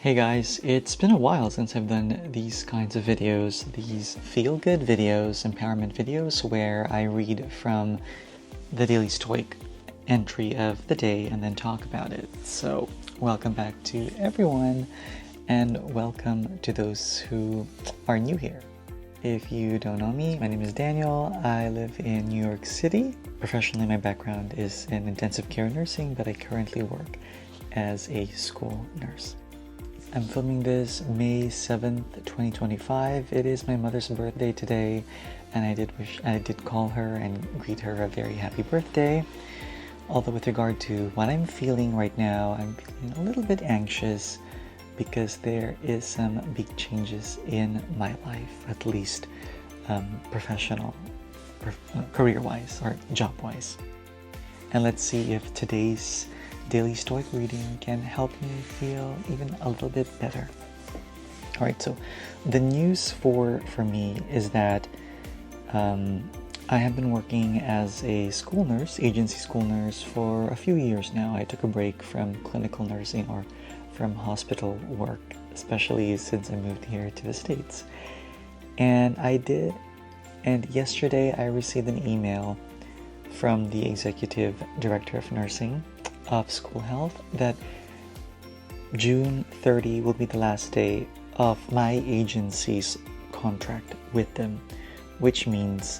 Hey guys, it's been a while since I've done these kinds of videos, these feel-good videos, empowerment videos, where I read from the Daily Stoic entry of the day and then talk about it. So, welcome back to everyone, and welcome to those who are new here. If you don't know me, my name is Daniel. I live in New York City. Professionally, my background is in intensive care nursing, but I currently work as a school nurse. I'm filming this May 7th, 2025. It is my mother's birthday today, and I did call her and greet her a very happy birthday. Although with regard to what I'm feeling right now, I'm feeling a little bit anxious because there is some big changes in my life, at least career-wise or job-wise. And let's see if today's Daily Stoic reading can help me feel even a little bit better. Alright, so the news for me is that I have been working as a school nurse, agency school nurse, for a few years now. I took a break from clinical nursing or from hospital work, especially since I moved here to the States. And yesterday I received an email from the executive director of nursing of school health that June 30 will be the last day of my agency's contract with them, which means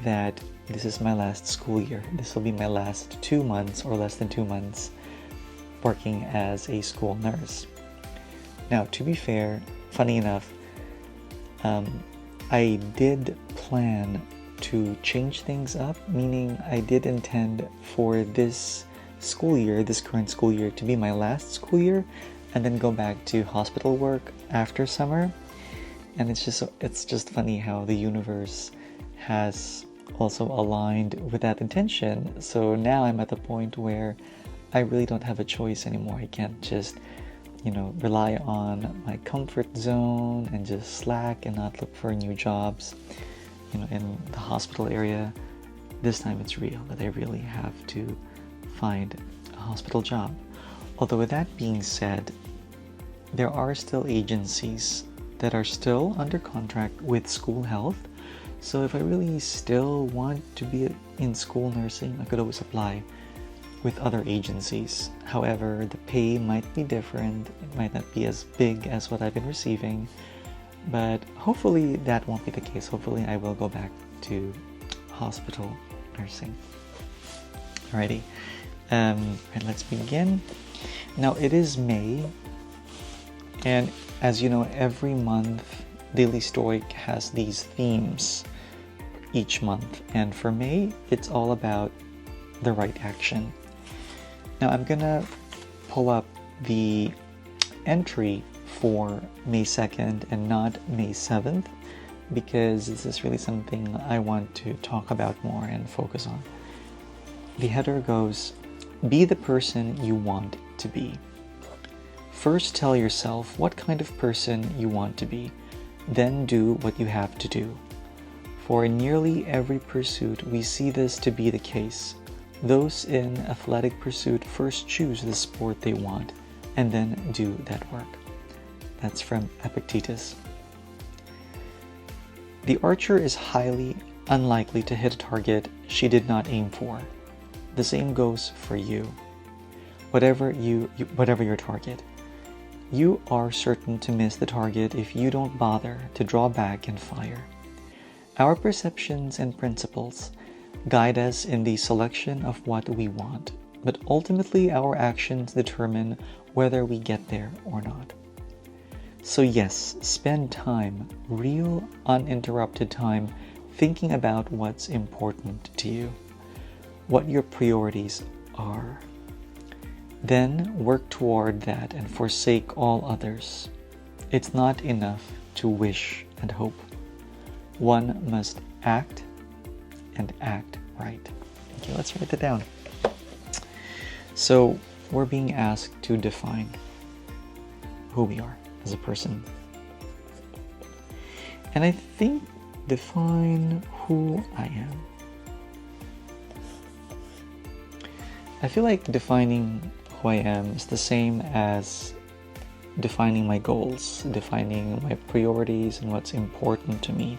that this is my last school year. This will be my last 2 months or less than 2 months working as a school nurse. Now, to be fair, funny enough, I did plan to change things up, meaning I did intend for this current school year, to be my last school year, and then go back to hospital work after summer. And it's just funny how the universe has also aligned with that intention. So now I'm at the point where I really don't have a choice anymore. I can't just rely on my comfort zone and just slack and not look for new jobs in the hospital area. This time it's real that I really have to find a hospital job. Although with that being said, there are still agencies that are still under contract with school health. So if I really still want to be in school nursing, I could always apply with other agencies. However, the pay might be different. It might not be as big as what I've been receiving, but hopefully that won't be the case. Hopefully I will go back to hospital nursing. Alrighty. And let's begin. Now it is May, and as you know, every month Daily Stoic has these themes each month, and for May it's all about the right action. Now I'm gonna pull up the entry for May 2nd and not May 7th because this is really something I want to talk about more and focus on. The header goes, "Be the person you want to be." First tell yourself what kind of person you want to be, then do what you have to do. For in nearly every pursuit we see this to be the case. Those in athletic pursuit first choose the sport they want and then do that work. That's from Epictetus. The archer is highly unlikely to hit a target she did not aim for. The same goes for you. Whatever your target, you are certain to miss the target if you don't bother to draw back and fire. Our perceptions and principles guide us in the selection of what we want, but ultimately our actions determine whether we get there or not. So yes, spend time, real uninterrupted time, thinking about what's important to you, what your priorities are. Then work toward that and forsake all others. It's not enough to wish and hope. One must act and act right. Okay, let's write that down. So we're being asked to define who we are as a person. And I think define who I am. I feel like defining who I am is the same as defining my goals, defining my priorities and what's important to me.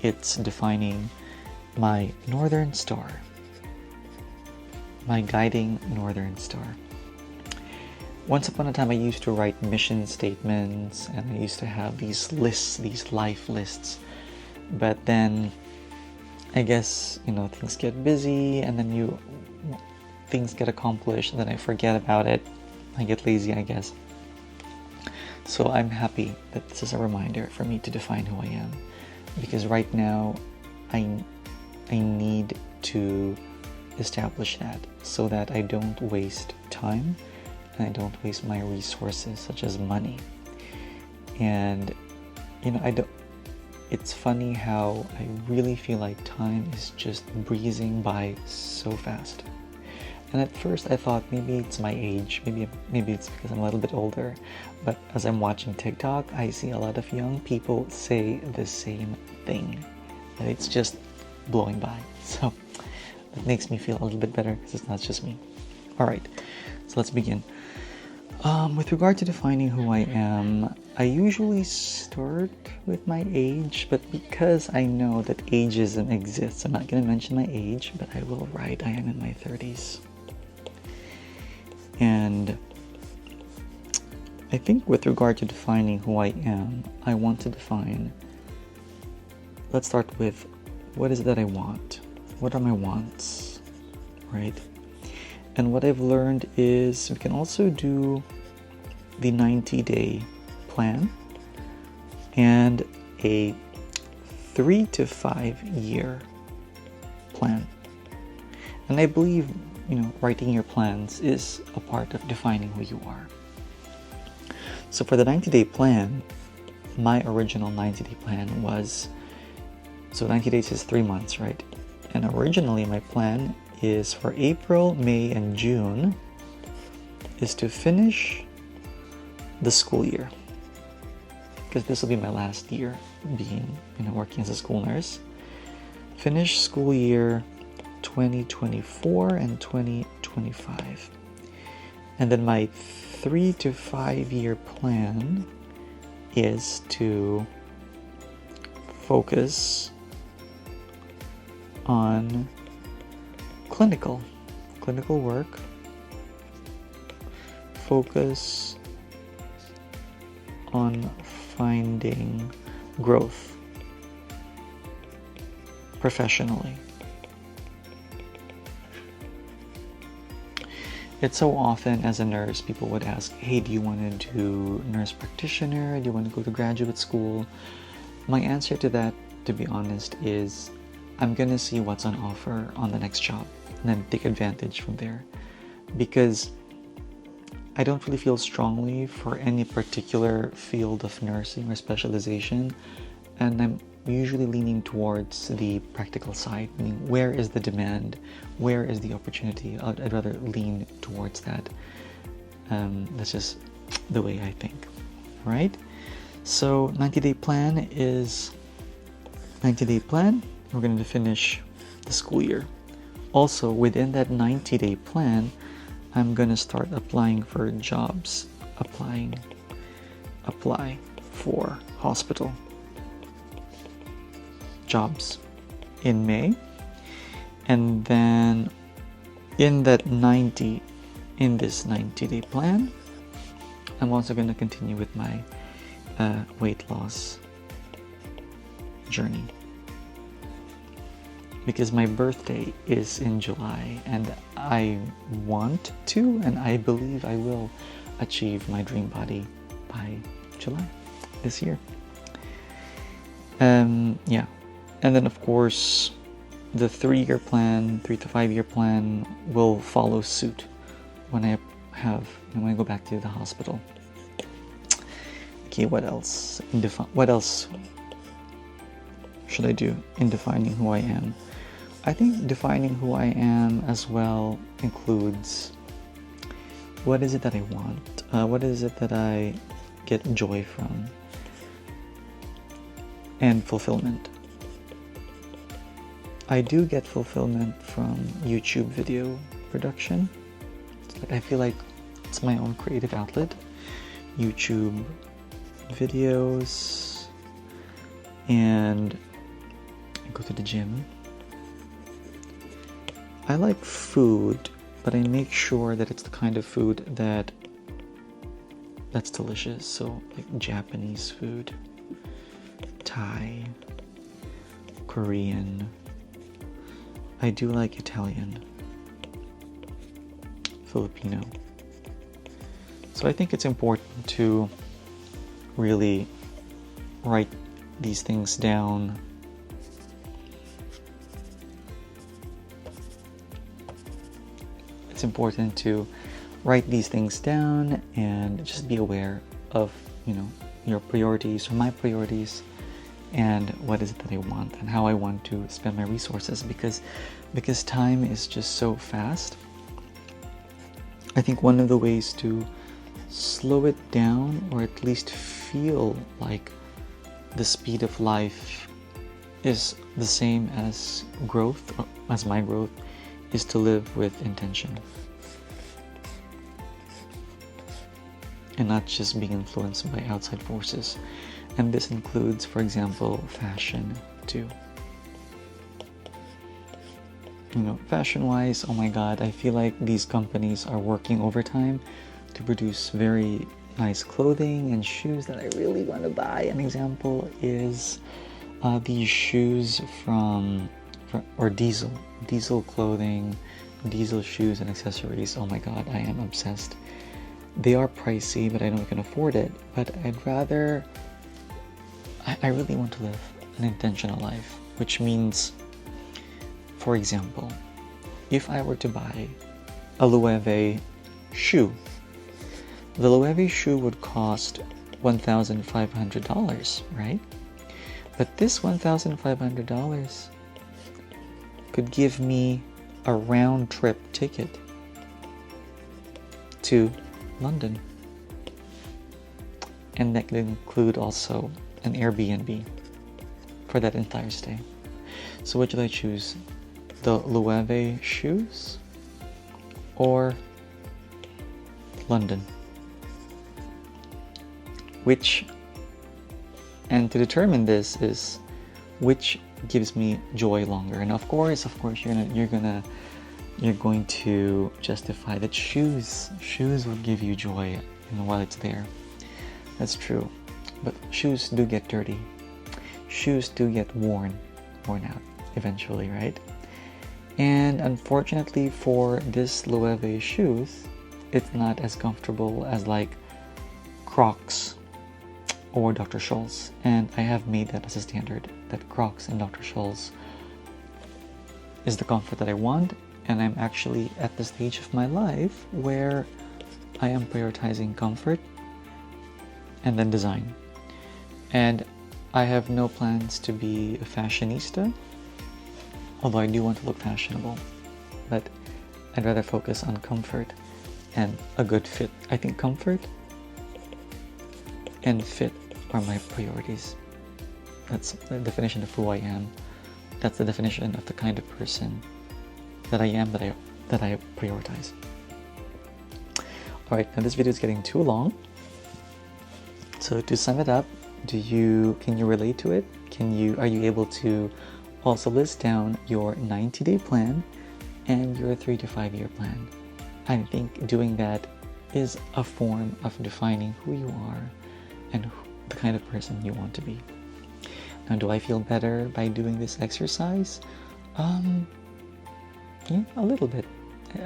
It's defining my Northern Star, my guiding Northern Star. Once upon a time, I used to write mission statements and I used to have these lists, these life lists. But then I guess, things get busy and then things get accomplished and then I forget about it. I get lazy, I guess. So I'm happy that this is a reminder for me to define who I am. Because right now, I need to establish that so that I don't waste time and I don't waste my resources such as money. And it's funny how I really feel like time is just breezing by so fast. And at first I thought maybe it's my age, maybe it's because I'm a little bit older. But as I'm watching TikTok, I see a lot of young people say the same thing. And it's just blowing by. So that makes me feel a little bit better because it's not just me. Alright, so let's begin. With regard to defining who I am, I usually start with my age, but because I know that ageism exists, I'm not going to mention my age, but I will write I am in my 30s. And I think with regard to defining who I am, I want to define, let's start with, what is it that I want? What are my wants, right? And what I've learned is we can also do the 90-day plan and a 3 to 5 year plan. And I believe, writing your plans is a part of defining who you are. So for the 90-day plan, my original 90-day plan was, so 90 days is 3 months, right? And originally my plan is for April, May, and June is to finish the school year, because this will be my last year being, working as a school nurse. Finish school year 2024 and 2025. And then my 3 to 5 year plan is to focus on clinical work, focus on finding growth professionally. It's so often as a nurse, people would ask, hey, do you want to do nurse practitioner? Do you want to go to graduate school? My answer to that, to be honest, is I'm going to see what's on offer on the next job and then take advantage from there. Because I don't really feel strongly for any particular field of nursing or specialization, and I'm usually leaning towards the practical side, meaning where is the demand, where is the opportunity. I'd rather lean towards that. That's just the way I think, right? So 90-day plan is 90-day plan. We're going to finish the school year. Also, within that 90-day plan, I'm going to start applying for jobs. Apply for hospital jobs in May. And then in this 90-day plan, I'm also going to continue with my weight loss journey. Because my birthday is in July and I want to, and I believe I will achieve my dream body by July this year. Yeah. And then of course, the 3-year plan, 3 to 5 year plan will follow suit when I go back to the hospital. Okay, what else? What else should I do in defining who I am? I think defining who I am as well includes, what is it that I want? What is it that I get joy from? And fulfillment. I do get fulfillment from YouTube video production. I feel like it's my own creative outlet, YouTube videos, and I go to the gym. I like food, but I make sure that it's the kind of food that's delicious. So like Japanese food, Thai, Korean. I do like Italian, Filipino. So I think it's important to really write these things down. It's important to write these things down and just be aware of, your priorities or my priorities, and what is it that I want and how I want to spend my resources, because time is just so fast. I think one of the ways to slow it down, or at least feel like the speed of life is the same as growth, or as my growth, is to live with intention and not just being influenced by outside forces. And this includes, for example, fashion too. Fashion-wise, oh my god, I feel like these companies are working overtime to produce very nice clothing and shoes that I really want to buy. An example is these shoes from Diesel clothing, Diesel shoes and accessories. Oh my god, I am obsessed. They are pricey, but I know I can afford it. But I really want to live an intentional life, which means, for example, if I were to buy a Loewe shoe, the Loewe shoe would cost $1,500, right? But this $1,500 could give me a round-trip ticket to London. And that could include also an Airbnb for that entire stay. So what should I choose? The Loewe shoes or London? And to determine this is which gives me joy longer. And of course you're going to justify that shoes will give you joy, while it's there. That's true. But shoes do get dirty. Shoes do get worn out eventually, right? And unfortunately for this Loewe shoes, it's not as comfortable as like Crocs or Dr. Scholl's. And I have made that as a standard, that Crocs and Dr. Scholl's is the comfort that I want. And I'm actually at the stage of my life where I am prioritizing comfort and then design. And I have no plans to be a fashionista, although I do want to look fashionable. But I'd rather focus on comfort and a good fit. I think comfort and fit are my priorities. That's the definition of who I am. That's the definition of the kind of person that I am, that I prioritize. Alright, now this video is getting too long. So to sum it up, can you relate to it? Are you able to also list down your 90-day plan and your 3 to 5 year plan? I think doing that is a form of defining who you are and the kind of person you want to be. Now, do I feel better by doing this exercise? Yeah, a little bit.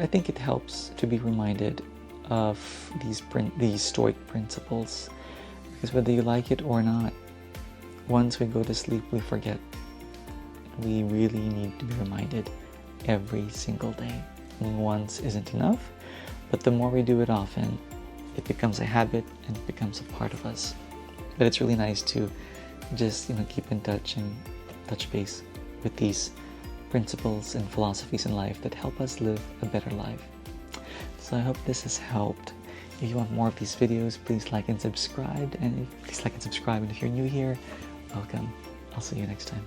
I think it helps to be reminded of these Stoic principles, because whether you like it or not, once we go to sleep, we forget. We really need to be reminded every single day. Once isn't enough, but the more we do it often, it becomes a habit and it becomes a part of us. But it's really nice to just keep in touch and touch base with these principles and philosophies in life that help us live a better life. So I hope this has helped. If you want more of these videos, please like and subscribe. And if you're new here, welcome. I'll see you next time.